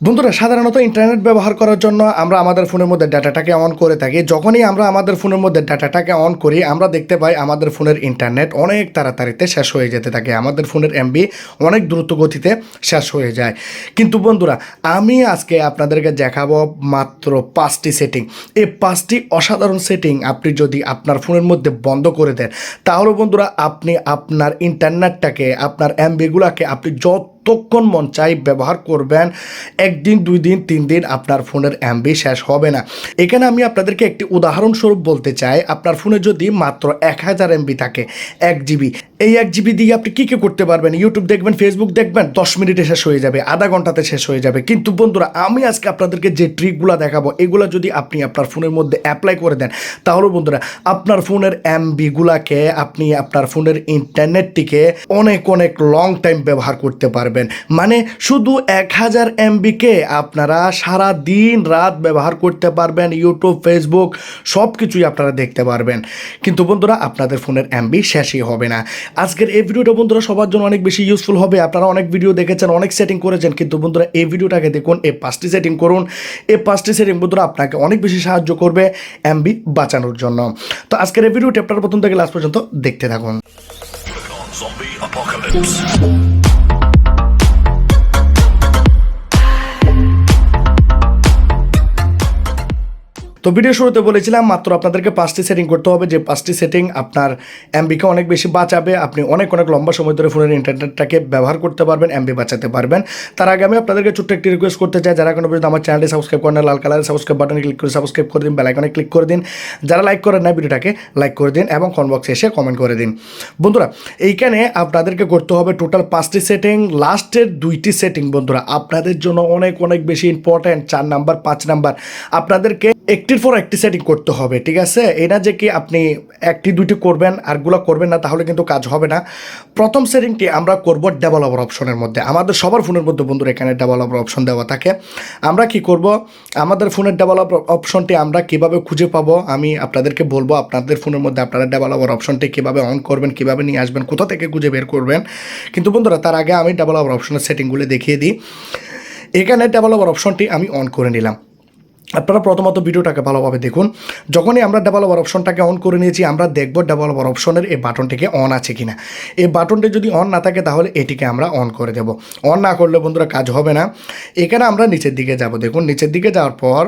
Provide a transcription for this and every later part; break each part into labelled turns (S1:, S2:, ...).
S1: বন্ধুরা সাধারণত ইন্টারনেট ব্যবহার করার জন্য আমরা আমাদের ফোনের মধ্যে ডাটাটাকে অন করে থাকি। যখনই আমরা আমাদের ফোনের মধ্যে ডাটাটাকে অন করি আমরা দেখতে পাই আমাদের ফোনের ইন্টারনেট অনেক তাড়াতাড়িতে শেষ হয়ে যেতে থাকে, আমাদের ফোনের এমবি অনেক দ্রুত গতিতে শেষ হয়ে যায়। কিন্তু বন্ধুরা আমি আজকে আপনাদেরকে দেখাবো মাত্র 5টি সেটিং। এই 5টি অসাধারণ সেটিং আপনি যদি আপনার ফোনের মধ্যে বন্ধ করে দেন তাহলে বন্ধুরা আপনি আপনার ইন্টারনেটটাকে আপনার এমবিগুলোকে আপনি যতক্ষণ মন চাই ব্যবহার করবেন, একদিন 2 দিন 3 দিন আপনার ফোনের এমবি শেষ হবে না। এখানে আমি আপনাদেরকে একটি উদাহরণস্বরূপ বলতে চাই, আপনার ফোনে যদি মাত্র 1000 এমবি থাকে, 1 জিবি, এই 1 জিবি দিয়ে আপনি কী কী করতে পারবেন? ইউটিউব দেখবেন, ফেসবুক দেখবেন, 10 মিনিটে শেষ হয়ে যাবে, আধা ঘন্টাতে শেষ হয়ে যাবে। কিন্তু বন্ধুরা আমি আজকে আপনাদেরকে যে ট্রিকগুলো দেখাবো এগুলো যদি আপনি আপনার ফোনের মধ্যে অ্যাপ্লাই করে দেন তাহলে বন্ধুরা আপনার ফোনের এমবিগুলাকে আপনি আপনার ফোনের ইন্টারনেটটিকে অনেক অনেক লং টাইম ব্যবহার করতে পারবেন। মানে শুধু 1000 এমবিকে আপনারা সারা দিন রাত ব্যবহার করতে পারবেন, ইউটিউব, ফেসবুক সব কিছুই আপনারা দেখতে পারবেন। কিন্তু বন্ধুরা আপনাদের ফোনের এমবি শেষই হবে না। আজকের এই ভিডিওটা বন্ধুরা সবার জন্য অনেক বেশি ইউজফুল হবে। আপনারা অনেক ভিডিও দেখেছেন, অনেক সেটিং করেছেন, কিন্তু বন্ধুরা এই ভিডিওটাকে দেখুন, এই 5টি সেটিং করুন। এই 5টি সেটিং বন্ধুরা আপনাকে অনেক বেশি সাহায্য করবে এমবি বাঁচানোর জন্য। তো আজকের এই ভিডিওটি আপনারা প্রথম থেকে লাস্ট পর্যন্ত দেখতে থাকুন। তো ভিডিও শুরুতে বলেছিলাম মাত্র আপনাদেরকে 5টি সেটিং করতে হবে, যে 5টি সেটিং আপনার এমবিকে অনেক বেশি বাঁচাবে। আপনি অনেক অনেক লম্বা সময় ধরে ফোনের ইন্টারনেটটাকে ব্যবহার করতে পারবেন, এমবি বাঁচাতে পারবেন। তার আগে আমি আপনাদেরকে ছোট্ট একটি রিকোয়েস্ট করতে চাই, যারা এখনো পর্যন্ত আমার চ্যানেলটি সাবস্ক্রাইব করেন না, লাল কালারের সাবস্ক্রাইব বাটনে ক্লিক করে সাবস্ক্রাইব করে দিন, বেল আইকনে ক্লিক করে দিন। যারা লাইক করেন না ভিডিওটাকে লাইক করে দিন এবং কমেন্ট বক্সে এসে কমেন্ট করে দিন। বন্ধুরা এইখানে আপনাদেরকে করতে হবে টোটাল 5টি সেটিং। লাস্টের 2টি সেটিং বন্ধুরা আপনাদের জন্য অনেক অনেক বেশি ইম্পর্ট্যান্ট। 4 নাম্বার 5 নাম্বার আপনাদেরকে একটির পর একটি সেটিং করতে হবে, ঠিক আছে? এটা যে কি আপনি 1টি 2টি করবেন আরগুলো করবেন না তাহলে কিন্তু কাজ হবে না। প্রথম সেটিংটি আমরা করব ডেভেলপার অপশনের মধ্যে। আমাদের সবার ফোনের মধ্যে বন্ধুরা এখানে ডেভেলপার অপশন দেওয়া থাকে। আমরা কি করব, আমাদের ফোনের ডেভেলপার অপশনটি আমরা কিভাবে খুঁজে পাবো আমি আপনাদেরকে বলবো। আপনাদের ফোনের মধ্যে আপনারা ডেভেলপার অপশনটি কিভাবে অন করবেন, কিভাবে নিয়ে আসবেন, কোথা থেকে খুঁজে বের করবেন। কিন্তু বন্ধুরা তার আগে আমি ডেভেলপার অপশনের সেটিংগুলো দেখিয়ে দিই। এখানে ডেভেলপার অপশনটি আমি অন করে নিলাম। আপনারা প্রথমত ভিডিওটাকে ভালোভাবে দেখুন। যখনই আমরা ডেভেলপার অপশনটাকে অন করে নিয়েছি আমরা দেখব ডেভেলপার অপশনের এই বাটনটিকে অন আছে কিনা। এই বাটনটি যদি অন না থাকে তাহলে এটিকে আমরা অন করে দেব। অন না করলে বন্ধুরা কাজ হবে না। এখানে আমরা নিচের দিকে যাব, দেখুন নিচের দিকে যাওয়ার পর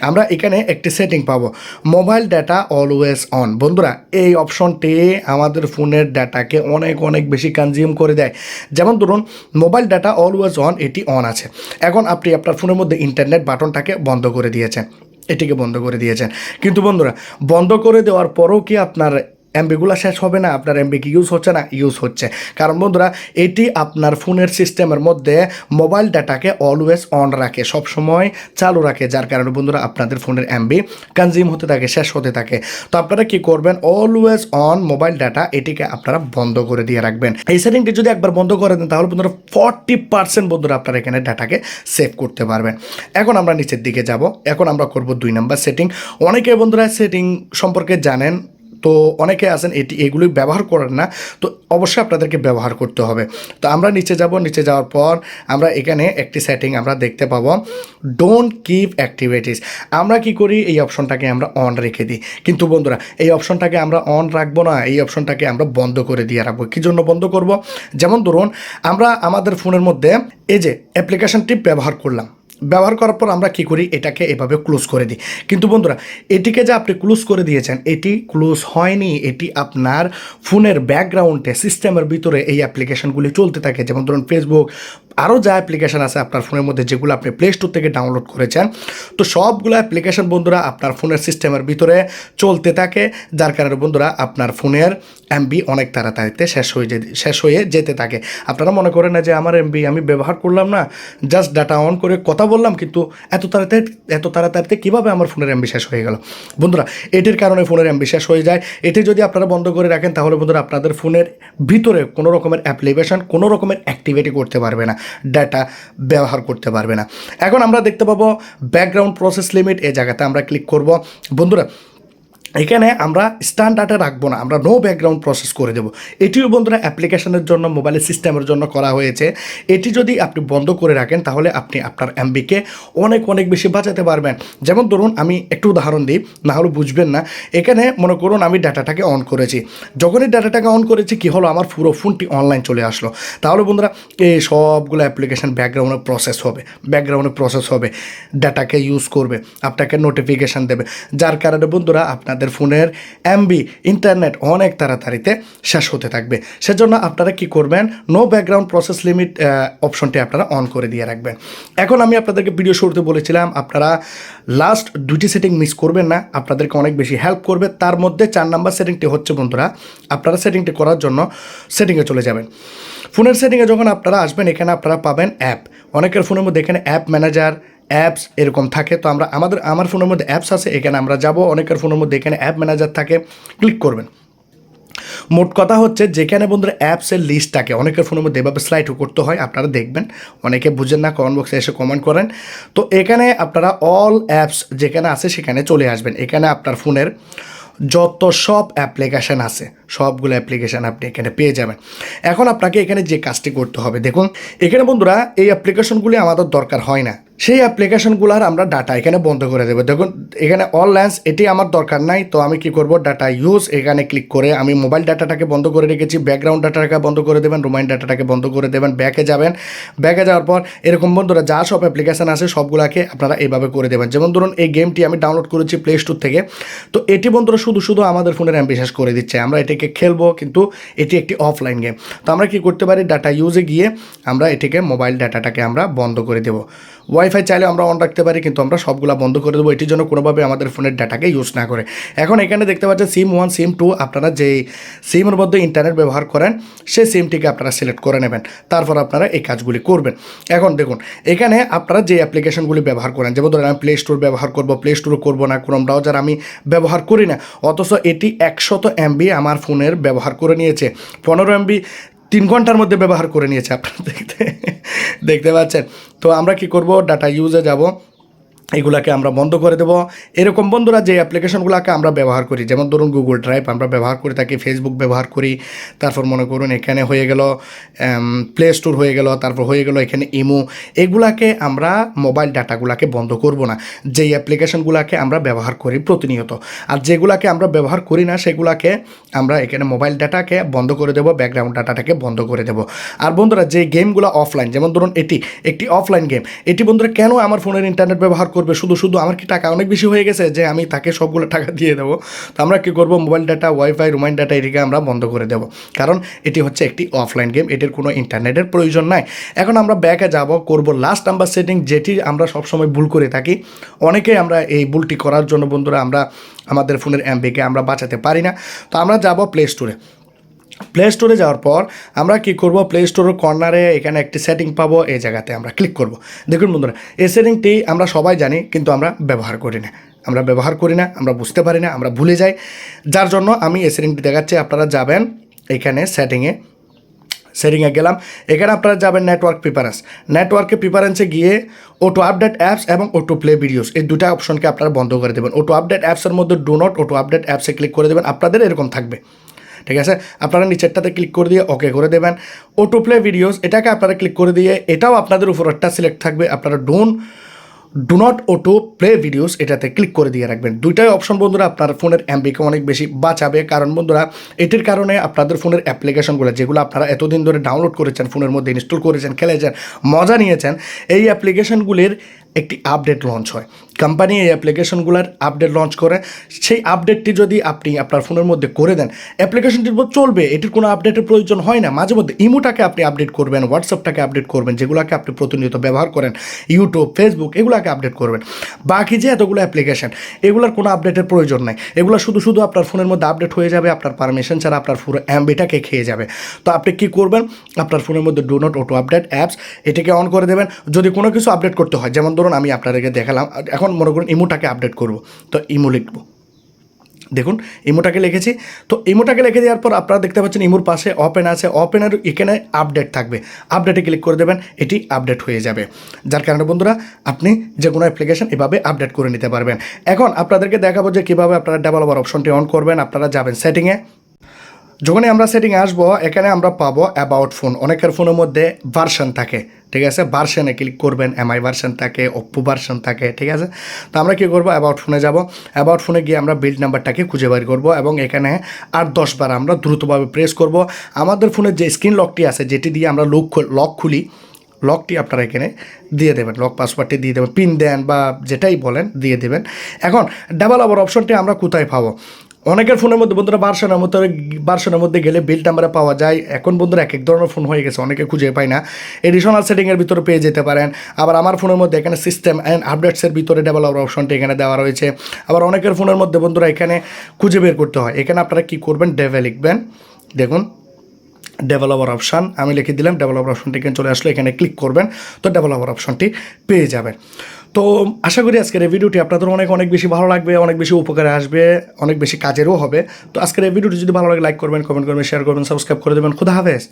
S1: আমরা এখানে একটি সেটিং পাবো, মোবাইল ডাটা অলওয়েজ অন। বন্ধুরা এই অপশনটি আমাদের ফোনের ডাটাকে অনেক অনেক বেশি কনজিউম করে দেয়। যেমন ধরুন মোবাইল ডাটা অলওয়েজ অন, এটি অন আছে। এখন আপনি আপনার ফোনের মধ্যে ইন্টারনেট বাটনটাকে বন্ধ করে দিয়েছেন, এটিকে বন্ধ করে দিয়েছেন। কিন্তু বন্ধুরা বন্ধ করে দেওয়ার পরেও কি আপনার এমবিগুলো শেষ হবে না? আপনার এমবি কি ইউজ হচ্ছে না? ইউজ হচ্ছে। কারণ বন্ধুরা এটি আপনার ফোনের সিস্টেমের মধ্যে মোবাইল ডাটাকে অলওয়েজ অন রাখে, সবসময় চালু রাখে, যার কারণে বন্ধুরা আপনাদের ফোনের এমবি কনজিউম হতে থাকে, শেষ হতে থাকে। তো আপনারা কি করবেন, অলওয়েজ অন মোবাইল ডাটা এটিকে আপনারা বন্ধ করে দিয়ে রাখবেন। এই সেটিংটি যদি একবার বন্ধ করে দেন তাহলে বন্ধুরা 40% বন্ধুরা আপনারা এখানে ডাটাকে সেভ করতে পারবেন। এখন আমরা নিচের দিকে যাব। এখন আমরা করব 2 নাম্বার সেটিং। অনেকে বন্ধুরা সেটিং সম্পর্কে জানেন, তো অনেকে আছেন এগুলি ব্যবহার করেন না, তো অবশ্যই আপনাদেরকে ব্যবহার করতে হবে। তো আমরা নিচে যাব, নিচে যাওয়ার পর আমরা এখানে একটি সেটিং আমরা দেখতে পাবো, ডোন্ট কিপ অ্যাক্টিভিটিস। আমরা কি করি, এই অপশনটাকে আমরা অন রেখে দিই। কিন্তু বন্ধুরা এই অপশনটাকে আমরা অন রাখবো না, এই অপশনটাকে আমরা বন্ধ করে দিয়ে রাখবো। কী জন্য বন্ধ করব? যেমন ধরুন আমরা আমাদের ফোনের মধ্যে এই যে অ্যাপ্লিকেশনটি ব্যবহার করলাম, ব্যবহার করার পর আমরা কি করি, এটাকে এভাবে ক্লোজ করে দিই। কিন্তু বন্ধুরা এটিকে যে আপনি ক্লোজ করে দিয়েছেন এটি ক্লোজ হয়নি, এটি আপনার ফোনের ব্যাকগ্রাউন্ডে সিস্টেমের ভিতরে এই অ্যাপ্লিকেশনগুলি চলতে থাকে। যেমন ধরুন ফেসবুক, আরও যা অ্যাপ্লিকেশান আছে আপনার ফোনের মধ্যে যেগুলো আপনি প্লে স্টোর থেকে ডাউনলোড করেছেন, তো সবগুলো অ্যাপ্লিকেশান বন্ধুরা আপনার ফোনের সিস্টেমের ভিতরে চলতে থাকে, যার কারণে বন্ধুরা আপনার ফোনের এমবি অনেক তাড়াতাড়িতে শেষ হয়ে যেতে থাকে। আপনারা মনে করেন না যে আমার এমবি আমি ব্যবহার করলাম না, জাস্ট ডাটা অন করে কথা বললাম, কিন্তু এত তাড়াতাড়িতে কীভাবে আমার ফোনের এমবি শেষ হয়ে গেল। বন্ধুরা এটির কারণে ফোনের এমবি শেষ হয়ে যায়। এটি যদি আপনারা বন্ধ করে রাখেন তাহলে বন্ধুরা আপনাদের ফোনের ভিতরে কোনো রকমের অ্যাপ্লিকেশন, কোনো রকমের অ্যাক্টিভিটি করতে পারবে না, ডাটা ব্যবহার করতে পারবে না। এখন আমরা দেখতে পাবো ব্যাকগ্রাউন্ড প্রসেস লিমিট, এই জায়গাতে আমরা ক্লিক করব। বন্ধুরা এখানে আমরা স্ট্যান্ডার্ডে রাখবো না, আমরা নো ব্যাকগ্রাউন্ড প্রসেস করে দেবো। এটিও বন্ধুরা অ্যাপ্লিকেশনের জন্য, মোবাইলের সিস্টেমের জন্য করা হয়েছে। এটি যদি আপনি বন্ধ করে রাখেন তাহলে আপনি আপনার এমবিকে অনেক অনেক বেশি বাঁচাতে পারবেন। যেমন ধরুন আমি একটু উদাহরণ দিই, না হলে বুঝবেন না। এখানে মনে করুন আমি ডাটাটাকে অন করেছি, যখনই ডাটাটাকে অন করেছি কী হলো, আমার পুরো ফোনটি অনলাইন চলে আসলো। তাহলে বন্ধুরা এই সবগুলো অ্যাপ্লিকেশান ব্যাকগ্রাউন্ডে প্রসেস হবে, ডাটাকে ইউজ করবে, আপনাকে নোটিফিকেশান দেবে, যার কারণে বন্ধুরা আপনাদের ফোনের এমবি ইন্টারনেট অনেক তাড়াতাড়িতে শেষ হতে থাকবে। সেজন্য আপনারা কি করবেন, নো ব্যাকগ্রাউন্ড প্রসেস লিমিট অপশনটি আপনারা অন করে দিয়ে রাখবেন। এখন আমি আপনাদেরকে ভিডিও শুরুতে বলেছিলাম আপনারা লাস্ট দুটি সেটিং মিস করবেন না, আপনাদেরকে অনেক বেশি হেল্প করবে। তার মধ্যে 4 নাম্বার সেটিংটি হচ্ছে বন্ধুরা, আপনারা সেটিংটি করার জন্য সেটিংয়ে চলে যাবেন। ফোনের সেটিংয়ে যখন আপনারা আসবেন এখানে আপনারা পাবেন অ্যাপ। অনেকের ফোনের মধ্যে এখানে অ্যাপ ম্যানেজার, অ্যাপস এরকম থাকে। তো আমার ফোনের মধ্যে অ্যাপস আছে, এখানে আমরা যাব। অনেকের ফোনের মধ্যে এখানে অ্যাপ ম্যানেজার থাকে, ক্লিক করবেন। মোট কথা হচ্ছে যেখানে বন্ধুরা অ্যাপসের লিস্ট থাকে, অনেকের ফোনের মধ্যে এভাবে স্লাইডও করতে হয়, আপনারা দেখবেন। অনেকে বুঝেন না, কমেন্ট বক্সে এসে কমেন্ট করেন। তো এখানে আপনারা অল অ্যাপস যেখানে আছে সেখানে চলে আসবেন। এখানে আপনার ফোনের যত সব অ্যাপ্লিকেশান আছে সবগুলো অ্যাপ্লিকেশান আপনি এখানে পেয়ে যাবেন। এখন আপনাকে এখানে যে কাজটি করতে হবে, দেখুন এখানে বন্ধুরা এই অ্যাপ্লিকেশনগুলি আমাদের দরকার হয় না, সেই অ্যাপ্লিকেশনগুলোর আমরা ডাটা এখানে বন্ধ করে দেবো। দেখুন এখানে অল ল্যান্স, এটি আমার দরকার নাই। তো আমি কি করব, ডাটা ইউজ এখানে ক্লিক করে আমি মোবাইল ডাটাটাকে বন্ধ করে রেখেছি, ব্যাকগ্রাউন্ড ডাটাটাকে বন্ধ করে দেবেন, রোমাইন ডাটাটাকে বন্ধ করে দেবেন, ব্যাকে যাবেন। ব্যাকে যাওয়ার পর এরকম বন্ধুরা যা সব অ্যাপ্লিকেশান আছে সবগুলোকে আপনারা এইভাবে করে দেবেন। যেমন ধরুন এই গেমটি আমি ডাউনলোড করেছি প্লে স্টোর থেকে, তো এটি বন্ধুরা শুধু আমাদের ফোনের এমবি শেষ করে দিচ্ছে। আমরা এটিকে খেলবো কিন্তু এটি একটি অফলাইন গেম। তো আমরা কি করতে পারি, ডাটা ইউজে গিয়ে আমরা এটিকে মোবাইল ডাটাটাকে আমরা বন্ধ করে দেবো। ওয়াইফাই চাইলে আমরা অন রাখতে পারি, কিন্তু আমরা সবগুলো বন্ধ করে দেবো, এটির জন্য কোনোভাবে আমাদের ফোনের ডাটাকে ইউজ না করে। এখন এখানে দেখতে পাচ্ছেন সিম 1 সিম 2, আপনারা যেই সিমের মধ্যে ইন্টারনেট ব্যবহার করেন সেই সিমটিকে আপনারা সিলেক্ট করে নেবেন, তারপর আপনারা এই কাজগুলি করবেন। এখন দেখুন এখানে আপনারা যে অ্যাপ্লিকেশনগুলি ব্যবহার করেন, যেমন ধরেন আমি প্লে স্টোর ব্যবহার করবো, প্লে স্টোরও করবো না, ক্রোম ব্রাউজার আমি ব্যবহার করি না, অথচ এটি 100 এমবি আমার ফোনের ব্যবহার করে নিয়েছে, 15 এমবি 3 ঘন্টার মধ্যে ব্যবহার করে নিয়েছে, আপনারা দেখতে পাচ্ছেন। তো আমরা কি করব, ডাটা ইউজে যাব, এগুলাকে আমরা বন্ধ করে দেবো। এরকম বন্ধুরা যে অ্যাপ্লিকেশনগুলোকে আমরা ব্যবহার করি, যেমন ধরুন গুগল ড্রাইভ আমরা ব্যবহার করে থাকি, ফেসবুক ব্যবহার করি, তারপর মনে করুন এখানে হয়ে গেল প্লে স্টোর হয়ে গেল, তারপর হয়ে গেল এখানে ইমো, এগুলাকে আমরা মোবাইল ডাটাগুলোকে বন্ধ করব না, যেই অ্যাপ্লিকেশনগুলোকে আমরা ব্যবহার করি প্রতিনিয়ত। আর যেগুলোকে আমরা ব্যবহার করি না সেগুলোকে আমরা এখানে মোবাইল ডাটাকে বন্ধ করে দেবো, ব্যাকগ্রাউন্ড ডাটাটাকে বন্ধ করে দেবো। আর বন্ধুরা যে গেমগুলো অফলাইন, যেমন ধরুন এটি একটি অফলাইন গেম, এটি বন্ধুরা কেন আমার ফোনের ইন্টারনেট ব্যবহার করবে, শুধু আমার কি টাকা অনেক বেশি হয়ে গেছে যে আমি তাকে সবগুলো টাকা দিয়ে দেবো? তো আমরা কী করবো, mobile data, wifi, romaine data এটিকে আমরা বন্ধ করে দেবো, কারণ এটি হচ্ছে একটি অফলাইন গেম, এটির কোনো ইন্টারনেটের প্রয়োজন নাই। এখন আমরা ব্যাকে যাব, করব লাস্ট নাম্বার সেটিং, যেটি আমরা সবসময় ভুল করে থাকি। অনেকেই আমরা এই ভুলটি করার জন্য বন্ধুরা আমরা আমাদের ফোনের এমবিকে আমরা বাঁচাতে পারি না। তো আমরা যাব প্লে স্টোরে। প্লে স্টোরে যাওয়ার পর আমরা কি করব, প্লে স্টোরের কর্নারে এখানে একটি সেটিং পাবো, এই জায়গাতে আমরা ক্লিক করব। দেখুন বন্ধুরা এই সেটিংটি আমরা সবাই জানি, কিন্তু আমরা ব্যবহার করি না, আমরা বুঝতে পারি না, আমরা ভুলে যাই, যার জন্য আমি এই সেটিংটি দেখাচ্ছি। আপনারা যাবেন এখানে সেটিংয়ে গেলাম, এখানে আপনারা যাবেন নেটওয়ার্কে প্রিফারেন্সে গিয়ে অটো আপডেট অ্যাপস এবং অটো প্লে ভিডিওস, এই দুটা অপশনকে আপনারা বন্ধ করে দেবেন। অটো আপডেট অ্যাপসের মধ্যে ডু নট অটো আপডেট অ্যাপসে ক্লিক করে দেবেন, আপনাদের এরকম থাকবে, ঠিক আছে। আপনারা নিচেরটাতে ক্লিক করে দিয়ে ওকে করে দেবেন। অটো প্লে ভিডিওস এটাকে আপনারা ক্লিক করে দিয়ে এটাও আপনাদের উপর একটা সিলেক্ট থাকবে, আপনারা do not auto play videos এটাতে ক্লিক করে দিয়ে রাখবেন। দুইটাই অপশন বন্ধুরা আপনার ফোনের এমবিকে অনেক বেশি বাঁচাবে, কারণ বন্ধুরা এটির কারণে আপনাদের ফোনের অ্যাপ্লিকেশনগুলো যেগুলো আপনারা এতদিন ধরে ডাউনলোড করেছেন, ফোনের মধ্যে ইনস্টল করেছেন, খেলেছেন, মজা নিয়েছেন, এই অ্যাপ্লিকেশনগুলির একটি আপডেট লঞ্চ হয়। কোম্পানি এই অ্যাপ্লিকেশনগুলোর আপডেট লঞ্চ করে, সেই আপডেটটি যদি আপনি আপনার ফোনের মধ্যে করে দেন অ্যাপ্লিকেশনটির উপর চলবে, এটির কোনো আপডেটের প্রয়োজন হয় না। মাঝে মধ্যে ইমোটাকে আপনি আপডেট করবেন, হোয়াটসঅ্যাপটাকে আপডেট করবেন, যেগুলোকে আপনি প্রতিনিয়ত ব্যবহার করেন, ইউটিউব, ফেসবুক, এগুলোকে আপডেট করবেন। বাকি যে এতগুলো অ্যাপ্লিকেশন এগুলোর কোনো আপডেটের প্রয়োজন নাই, এগুলো শুধু আপনার ফোনের মধ্যে আপডেট হয়ে যাবে, আপনার পারমিশন ছাড়া আপনার পুরো এমবিটাকে খেয়ে যাবে। তো আপনি কী করবেন, আপনার ফোনের মধ্যে do not auto update apps এটিকে অন করে দেবেন। যদি কোনো কিছু আপডেট করতে হয়, যেমন ধরুন আমি আপনাদেরকে দেখালাম, এখন মনে করুন ইমোটাকে আপডেট করব, তো ইমো লিখব, দেখুন ইমোটাকে লিখেছি। তো ইমোটাকে লিখে দেওয়ার পর আপনারা দেখতে পাচ্ছেন ইমোর পাশে ওপেন আছে, ওপেনের এখানে আপডেট থাকবে, আপডেটে ক্লিক করে দেবেন, এটি আপডেট হয়ে যাবে। যার কারণে বন্ধুরা আপনি যে কোনো অ্যাপ্লিকেশন এভাবে আপডেট করে নিতে পারবেন। এখন আপনাদেরকে দেখাবো যে কীভাবে আপনারা ডেভেলপার অপশনটি অন করবেন। আপনারা যাবেন সেটিংয়ে, যখনই আমরা সেটিংয়ে আসবো এখানে আমরা পাবো অ্যাবাউট ফোন। অনেকের ফোনের মধ্যে ভার্সন থাকে, ঠিক আছে, ভার্সনে ক্লিক করবেন, এমআই ভার্সন থাকে, ওপ্পো ভার্সন থাকে, ঠিক আছে। তো আমরা কী করবো, অ্যাবাউট ফোনে যাব, অ্যাবাউট ফোনে গিয়ে আমরা বিল্ড নাম্বারটাকে খুঁজে বের করবো এবং এখানে 8-10 বার আমরা দ্রুতভাবে প্রেস করব। আমাদের ফোনের যে স্ক্রিন লকটি আছে, যেটি দিয়ে আমরা লক খুলি, লকটি আপনারা এখানে দিয়ে দেবেন, লক পাসওয়ার্ডটি দিয়ে দেবেন, পিন দেন বা যেটাই বলেন দিয়ে দেবেন। এখন ডেভেলপার অপশনটি আমরা কোথায় পাবো? অনেকের ফোনের মধ্যে বন্ধুরা ভার্সনের মধ্যে গেলে বিল্ড নাম্বারে পাওয়া যায়। এখন বন্ধুরা এক ধরনের ফোন হয়ে গেছে, অনেকে খুঁজে পায় না। এডিশনাল সেটিংয়ের ভিতরে পেয়ে যেতে পারেন। আবার আমার ফোনের মধ্যে এখানে সিস্টেম অ্যান্ড আপডেটসের ভিতরে ডেভেলপার অপশনটি এখানে দেওয়া রয়েছে। আবার অনেকের ফোনের মধ্যে বন্ধুরা এখানে খুঁজে বের করতে হয়। এখানে আপনারা কী করবেন, ডেভে লিখবেন, দেখুন ডেভেলপার অপশান আমি লিখে দিলাম, ডেভেলপার অপশনটি এখানে চলে আসলো, এখানে ক্লিক করবেন, তো ডেভেলপার অপশনটি পেয়ে যাবেন। তো আশা করি আজকের এই ভিডিওটি আপনাদের অনেক বেশি ভালো লাগবে, অনেক বেশি উপকারে আসবে, অনেক বেশি কাজেরও হবে। তো আজকের এই ভিডিওটি যদি ভালো লাগে লাইক করবেন, কমেন্ট করবেন, শেয়ার করবেন, সাবস্ক্রাইব করে দেবেন। খুদা হাফেজ।